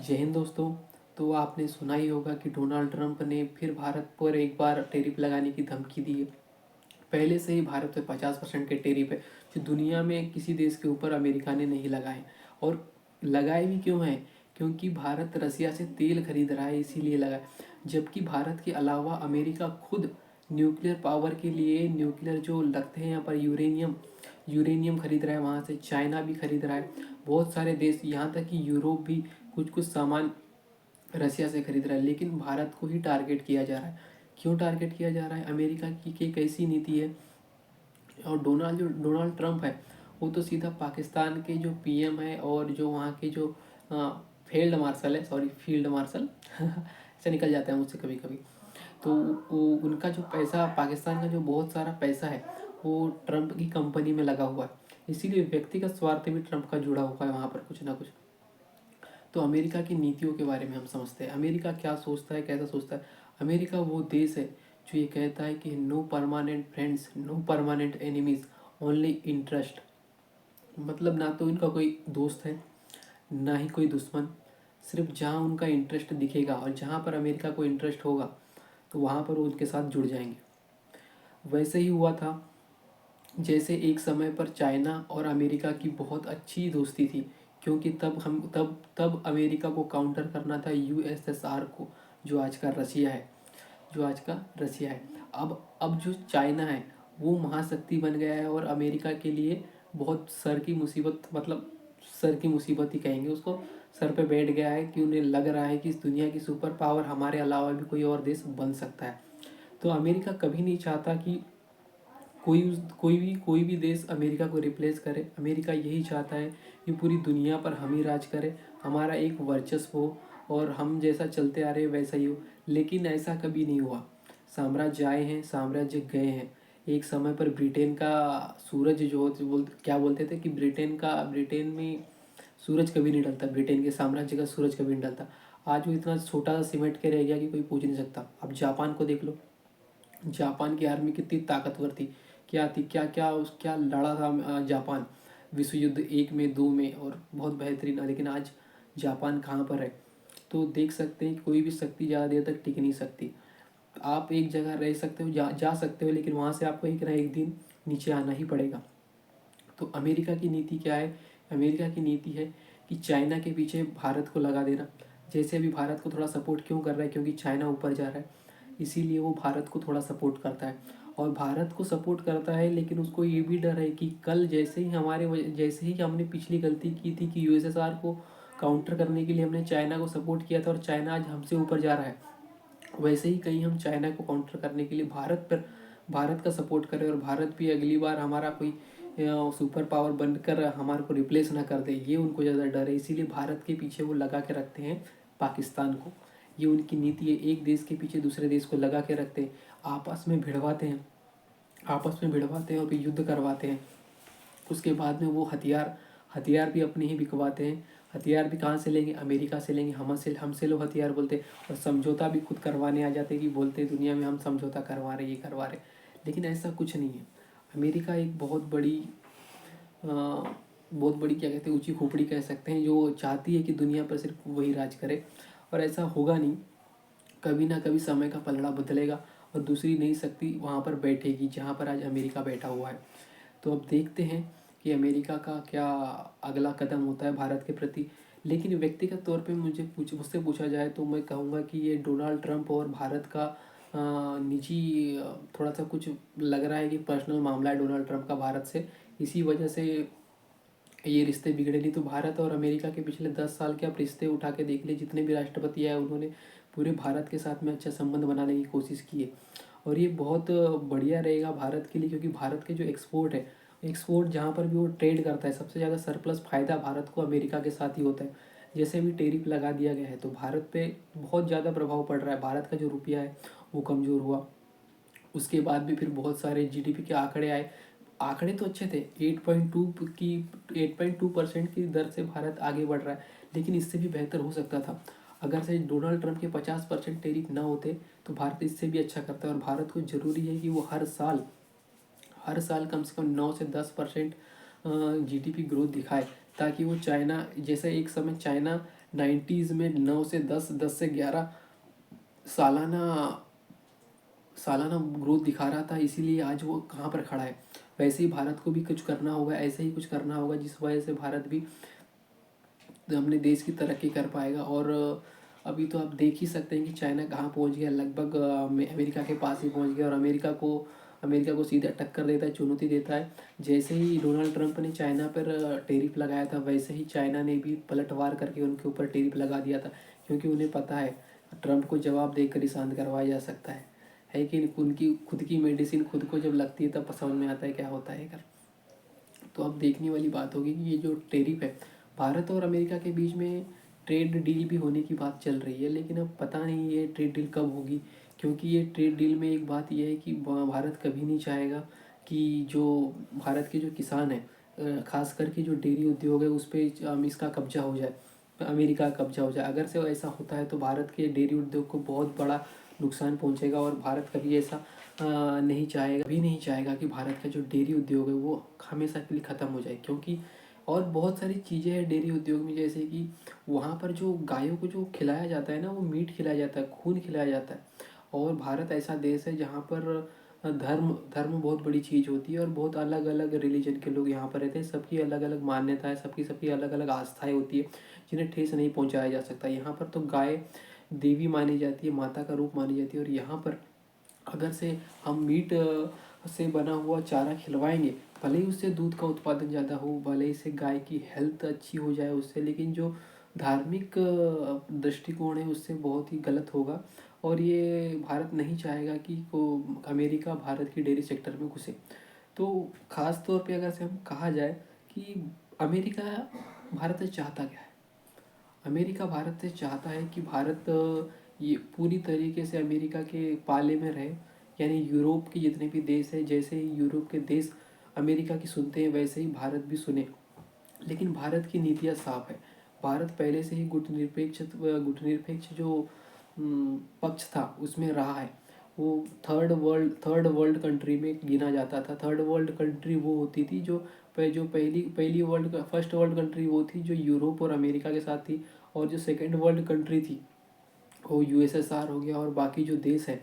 जय हिंद दोस्तों। तो आपने सुना ही होगा कि डोनाल्ड ट्रंप ने फिर भारत पर एक बार टैरिफ लगाने की धमकी दी है। पहले से ही भारत पे 50% के टैरिफ है, जो दुनिया में किसी देश के ऊपर अमेरिका ने नहीं लगाए। और लगाए भी क्यों हैं? क्योंकि भारत रसिया से तेल खरीद रहा है, इसीलिए लगाए। जबकि भारत के अलावा अमेरिका खुद न्यूक्लियर पावर के लिए, न्यूक्लियर जो लगते हैं यहाँ पर, यूरेनियम यूरेनियम खरीद रहा है। वहाँ से चाइना भी खरीद रहा है, बहुत सारे देश, यहाँ तक कि यूरोप भी कुछ कुछ सामान रसिया से खरीद रहा है। लेकिन भारत को ही टारगेट किया जा रहा है। क्यों टारगेट किया जा रहा है? अमेरिका की एक ऐसी नीति है। और डोनाल्ड ट्रंप है, वो तो सीधा पाकिस्तान के जो पीएम है और जो वहाँ के जो फील्ड मार्शल है, सॉरी फील्ड मार्शल ऐसे निकल जाता है मुझसे कभी कभी। तो वो उनका जो पैसा, पाकिस्तान का जो बहुत सारा पैसा है, वो ट्रंप की कंपनी में लगा हुआ है। इसीलिए व्यक्तिगत स्वार्थ भी ट्रंप का जुड़ा हुआ है वहाँ पर कुछ ना कुछ। तो अमेरिका की नीतियों के बारे में हम समझते हैं, अमेरिका क्या सोचता है, कैसा सोचता है। अमेरिका वो देश है जो ये कहता है कि no permanent friends, no permanent enemies, only interest. मतलब ना तो इनका कोई दोस्त है, ना ही कोई दुश्मन। सिर्फ जहाँ उनका इंटरेस्ट दिखेगा और जहाँ पर अमेरिका को इंटरेस्ट होगा, तो वहाँ पर वो उनके साथ जुड़ जाएंगे। वैसे ही हुआ था जैसे एक समय पर चाइना और अमेरिका की बहुत अच्छी दोस्ती थी। क्योंकि तब अमेरिका को काउंटर करना था यूएसएसआर को, जो आज का रसिया है, अब जो चाइना है वो महाशक्ति बन गया है, और अमेरिका के लिए बहुत सर की मुसीबत, मतलब सर की मुसीबत ही कहेंगे उसको। सर पे बैठ गया है कि उन्हें लग रहा है कि इस दुनिया की सुपर पावर हमारे अलावा भी कोई और देश बन सकता है। तो अमेरिका कभी नहीं चाहता कि कोई भी देश अमेरिका को रिप्लेस करे। अमेरिका यही चाहता है कि पूरी दुनिया पर हम ही राज करें, हमारा एक वर्चस्व हो, और हम जैसा चलते आ रहे हैं वैसा ही हो। लेकिन ऐसा कभी नहीं हुआ। साम्राज्य आए हैं, साम्राज्य गए हैं। एक समय पर ब्रिटेन का सूरज जो क्या बोलते थे कि ब्रिटेन में सूरज कभी नहीं ढलता, ब्रिटेन के साम्राज्य का सूरज कभी नहीं ढलता। आज वो इतना छोटा सा सिमट के रह गया कि कोई पूछ नहीं सकता। अब जापान को देख लो, जापान की आर्मी कितनी ताकतवर थी, क्या थी, क्या क्या क्या लड़ा था जापान विश्व युद्ध एक में, दो में, और बहुत बेहतरीन। लेकिन आज जापान कहाँ पर है? तो देख सकते हैं कि कोई भी शक्ति ज़्यादा देर तक टिक नहीं सकती। आप एक जगह रह सकते हो, जा सकते हो, लेकिन वहाँ से आपको एक ना एक दिन नीचे आना ही पड़ेगा। तो अमेरिका की नीति क्या है? अमेरिका की नीति है कि चाइना के पीछे भारत को लगा देना। जैसे अभी भारत को थोड़ा सपोर्ट क्यों कर रहा है? क्योंकि चाइना ऊपर जा रहा है, इसीलिए वो भारत को थोड़ा सपोर्ट करता है। और भारत को सपोर्ट करता है, लेकिन उसको ये भी डर है कि कल जैसे ही हमने पिछली गलती की थी कि यूएसएसआर को काउंटर करने के लिए हमने चाइना को सपोर्ट किया था, और चाइना आज हमसे ऊपर जा रहा है, वैसे ही कहीं हम चाइना को काउंटर करने के लिए भारत का सपोर्ट करें, और भारत भी अगली बार हमारा कोई सुपर पावर बनकर हमारे को रिप्लेस ना कर दे, ये उनको ज़्यादा डर है। इसीलिए भारत के पीछे वो लगा के रखते हैं पाकिस्तान को। ये उनकी नीति है, एक देश के पीछे दूसरे देश को लगा के रखते हैं, आपस में भिड़वाते हैं और फिर युद्ध करवाते हैं। उसके बाद में वो हथियार भी अपने ही बिकवाते हैं। हथियार भी कहाँ से लेंगे? अमेरिका से लेंगे। हमसे लोग हथियार बोलते हैं, और समझौता भी खुद करवाने आ जाते हैं कि बोलते हैं दुनिया में हम समझौता करवा रहे, ये करवा रहे। लेकिन ऐसा कुछ नहीं है। अमेरिका एक बहुत बड़ी क्या कहते हैं, ऊंची खोपड़ी कह सकते हैं, जो चाहती है कि दुनिया पर सिर्फ वही राज करे। और ऐसा होगा नहीं, कभी ना कभी समय का पलड़ा बदलेगा और दूसरी नई शक्ति वहाँ पर बैठेगी जहाँ पर आज अमेरिका बैठा हुआ है। तो अब देखते हैं कि अमेरिका का क्या अगला कदम होता है भारत के प्रति। लेकिन व्यक्तिगत तौर पे मुझसे पूछा जाए तो मैं कहूँगा कि ये डोनाल्ड ट्रंप और भारत का निजी थोड़ा सा कुछ लग रहा है कि पर्सनल मामला है डोनाल्ड ट्रंप का भारत से। इसी वजह से ये रिश्ते बिगड़े। नहीं तो भारत और अमेरिका के पिछले 10 साल के आप रिश्ते उठा के देख लिए, जितने भी राष्ट्रपति आए उन्होंने पूरे भारत के साथ में अच्छा संबंध बनाने की कोशिश की है। और ये बहुत बढ़िया रहेगा भारत के लिए, क्योंकि भारत के जो एक्सपोर्ट जहाँ पर भी वो ट्रेड करता है, सबसे ज़्यादा सरप्लस फ़ायदा भारत को अमेरिका के साथ ही होता है। जैसे अभी टैरिफ लगा दिया गया है तो भारत पे बहुत ज़्यादा प्रभाव पड़ रहा है। भारत का जो रुपया है वो कमज़ोर हुआ। उसके बाद भी फिर बहुत सारे जीडीपी के आंकड़े आए। आंकड़े तो अच्छे थे, 8.2% की दर से भारत आगे बढ़ रहा है, लेकिन इससे भी बेहतर हो सकता था। अगर से डोनाल्ड ट्रंप के 50% टैरिफ ना होते तो भारत इससे भी अच्छा करता है। और भारत को ज़रूरी है कि वो हर साल कम से कम 9 से 10% जीडीपी ग्रोथ दिखाए, ताकि वो चाइना जैसे एक समय चाइना 90s में 9 से 10, 10 से 11 सालाना सालाना ग्रोथ दिखा रहा था, इसीलिए आज वो कहाँ पर खड़ा है। वैसे ही भारत को भी कुछ करना होगा, ऐसे ही कुछ करना होगा जिस वजह से भारत भी अपने देश की तरक्की कर पाएगा। और अभी तो आप देख ही सकते हैं कि चाइना कहाँ पहुँच गया, लगभग अमेरिका के पास ही पहुँच गया, और अमेरिका को सीधा टक्कर देता है, चुनौती देता है। जैसे ही डोनाल्ड ट्रंप ने चाइना पर टेरिफ लगाया था, वैसे ही चाइना ने भी पलटवार करके उनके ऊपर टेरिफ लगा दिया था, क्योंकि उन्हें पता है ट्रंप को जवाब देकर ही शांत करवाया जा सकता है कि उनकी खुद की मेडिसिन खुद को जब लगती है तब समझ में आता है क्या होता है कर। तो अब देखने वाली बात होगी कि ये जो टेरिफ है, भारत और अमेरिका के बीच में ट्रेड डील भी होने की बात चल रही है, लेकिन अब पता नहीं ये ट्रेड डील कब होगी। क्योंकि ये ट्रेड डील में एक बात यह है कि भारत कभी नहीं चाहेगा कि जो भारत के जो किसान हैं, खास करके जो डेयरी उद्योग है उस पर इसका कब्जा हो जाए, अमेरिका का कब्जा हो जाए। अगर से ऐसा होता है तो भारत के डेयरी उद्योग को बहुत बड़ा नुकसान पहुंचेगा, और भारत कभी ऐसा नहीं चाहेगा, भी नहीं चाहेगा कि भारत का जो डेयरी उद्योग है वो हमेशा के लिए ख़त्म हो जाए। क्योंकि और बहुत सारी चीज़ें हैं डेयरी उद्योग में, जैसे कि वहाँ पर जो गायों को जो खिलाया जाता है ना, वो मीट खिलाया जाता है, खून खिलाया जाता है। और भारत ऐसा देश है जहाँ पर धर्म धर्म बहुत बड़ी चीज़ होती है, और बहुत अलग अलग रिलीजन के लोग यहाँ पर रहते हैं, सबकी अलग अलग मान्यताएं, सबकी सबकी अलग अलग आस्थाएं होती है, जिन्हें ठेस नहीं पहुँचाया जा सकता। यहाँ पर तो गाय देवी मानी जाती है, माता का रूप मानी जाती है, और यहाँ पर अगर से हम मीट से बना हुआ चारा खिलवाएंगे, भले ही उससे दूध का उत्पादन ज़्यादा हो, भले ही से गाय की हेल्थ अच्छी हो जाए उससे, लेकिन जो धार्मिक दृष्टिकोण है उससे बहुत ही गलत होगा। और ये भारत नहीं चाहेगा कि अमेरिका भारत की डेयरी सेक्टर में घुसे। तो ख़ास तौर पे अगर से हम कहा जाए कि अमेरिका भारत से चाहता क्या है। अमेरिका भारत से चाहता है कि भारत ये पूरी तरीके से अमेरिका के पाले में रहे, यानी यूरोप के जितने भी देश हैं, जैसे ही यूरोप के देश अमेरिका की सुनते हैं वैसे ही भारत भी सुने। लेकिन भारत की नीतियाँ साफ है। भारत पहले से ही गुटनिरपेक्ष जो पक्ष था उसमें रहा है। वो थर्ड वर्ल्ड कंट्री में गिना जाता था। थर्ड वर्ल्ड कंट्री वो होती थी जो पहली पहली वर्ल्ड फर्स्ट वर्ल्ड कंट्री वो थी जो यूरोप और अमेरिका के साथ थी। और जो सेकेंड वर्ल्ड कंट्री थी वो यूएसएसआर हो गया, और बाकी जो देश है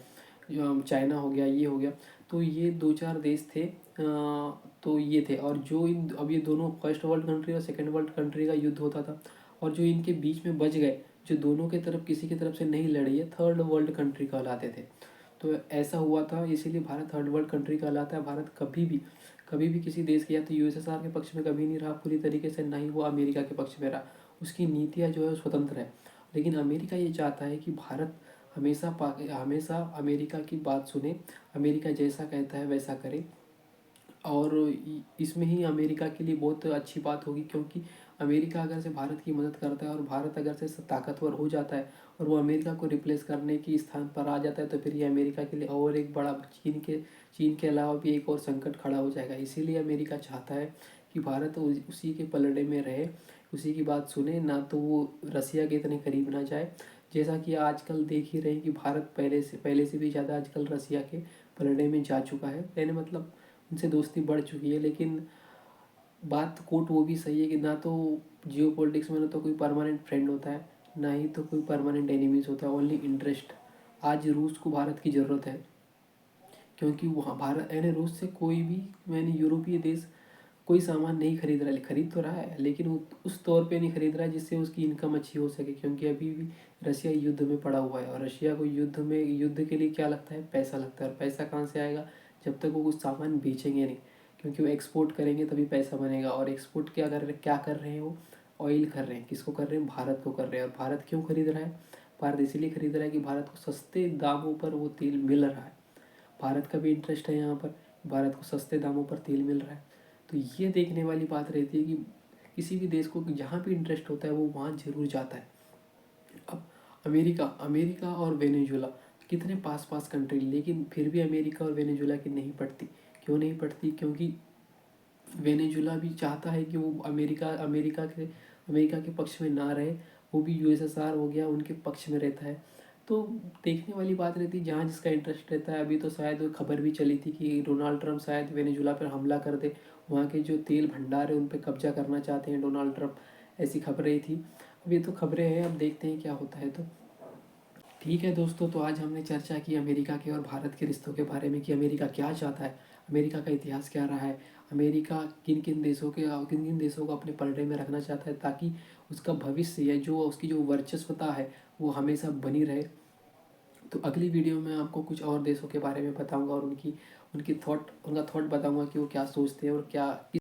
जो चाइना हो गया, ये हो गया। तो ये दो चार देश थे, तो ये थे। और जो अब ये दोनों फर्स्ट वर्ल्ड कंट्री और सेकेंड वर्ल्ड कंट्री का युद्ध होता था, और जो इनके बीच में बच गए, जो दोनों के तरफ किसी की तरफ से नहीं लड़े, ये थर्ड वर्ल्ड कंट्री कहलाते थे। तो ऐसा हुआ था, इसीलिए भारत थर्ड वर्ल्ड कंट्री कहलाता है। भारत कभी भी किसी देश के या तो यूएसएसआर के पक्ष में कभी नहीं रहा पूरी तरीके से, ना ही वो अमेरिका के पक्ष में रहा। उसकी नीतियाँ जो है स्वतंत्र है। लेकिन अमेरिका ये चाहता है कि भारत हमेशा अमेरिका की बात सुने, अमेरिका जैसा कहता है वैसा करे। और इसमें ही अमेरिका के लिए बहुत अच्छी बात होगी, क्योंकि अमेरिका अगर से भारत की मदद करता है और भारत अगर से ताकतवर हो जाता है और वो अमेरिका को रिप्लेस करने की स्थान पर आ जाता है, तो फिर ये अमेरिका के लिए और एक बड़ा चीन के अलावा भी एक और संकट खड़ा हो जाएगा। इसीलिए अमेरिका चाहता है कि भारत उसी के पलड़े में रहे, उसी की बात सुने, ना तो वो रसिया के इतने करीब ना जाए। जैसा कि आजकल देख ही रहे हैं कि भारत पहले से भी ज़्यादा आजकल रसिया के पलड़े में जा चुका है, यानी मतलब उनसे दोस्ती बढ़ चुकी है। लेकिन बात कोट वो भी सही है कि ना तो जियो पॉलिटिक्स में ना तो कोई परमानेंट फ्रेंड होता है, ना ही तो कोई परमानेंट एनिमीज होता है, ओनली इंटरेस्ट। आज रूस को भारत की ज़रूरत है, क्योंकि वहाँ भारत यानी रूस से कोई भी यानी यूरोपीय देश कोई सामान नहीं खरीद रहा है, खरीद तो रहा है लेकिन उस तौर पे नहीं खरीद रहा है जिससे उसकी इनकम अच्छी हो सके। क्योंकि अभी भी रशिया युद्ध में पड़ा हुआ है, और रशिया को युद्ध के लिए क्या लगता है, पैसा लगता है। और पैसा कहाँ से आएगा, जब तक वो कुछ सामान बेचेंगे नहीं। क्योंकि वो एक्सपोर्ट करेंगे तभी पैसा बनेगा। और एक्सपोर्ट क्या कर रहे हैं वो, ऑयल कर रहे हैं। किसको कर रहे हैं, भारत को कर रहे हैं। और भारत क्यों खरीद रहा है, भारत इसीलिए खरीद रहा है कि भारत को सस्ते दामों पर वो तेल मिल रहा है। भारत का भी इंटरेस्ट है यहाँ पर, भारत को सस्ते दामों पर तेल मिल रहा है। तो ये देखने वाली बात रहती है कि किसी भी देश को जहाँ भी इंटरेस्ट होता है वो वहाँ जरूर जाता है। अब अमेरिका और वेनेजुला कितने पास पास कंट्री, लेकिन फिर भी अमेरिका और वेनेजुला की नहीं पड़ती। क्यों नहीं पड़ती, क्योंकि वेनेजुला भी चाहता है कि वो अमेरिका के पक्ष में ना रहे। वो भी यूएसएसआर हो गया उनके पक्ष में रहता है। तो देखने वाली बात रहती है जहाँ जिसका इंटरेस्ट रहता है। अभी तो शायद खबर भी चली थी कि डोनाल्ड ट्रंप शायद वेनेजुला पर हमला कर दे, वहाँ के जो तेल भंडार है उन पर कब्जा करना चाहते हैं डोनाल्ड ट्रंप, ऐसी खबरें थी। अब ये तो खबरें हैं, अब देखते हैं क्या होता है। तो ठीक है दोस्तों, तो आज हमने चर्चा की अमेरिका के और भारत के रिश्तों के बारे में कि अमेरिका क्या चाहता है, अमेरिका का इतिहास क्या रहा है, अमेरिका किन किन देशों को अपने पलड़े में रखना चाहता है ताकि उसका भविष्य या जो उसकी जो वर्चस्वता है वो हमेशा बनी रहे। तो अगली वीडियो में आपको कुछ और देशों के बारे में बताऊंगा और उनकी उनकी थॉट उनका थॉट बताऊंगा कि वो क्या सोचते हैं और क्या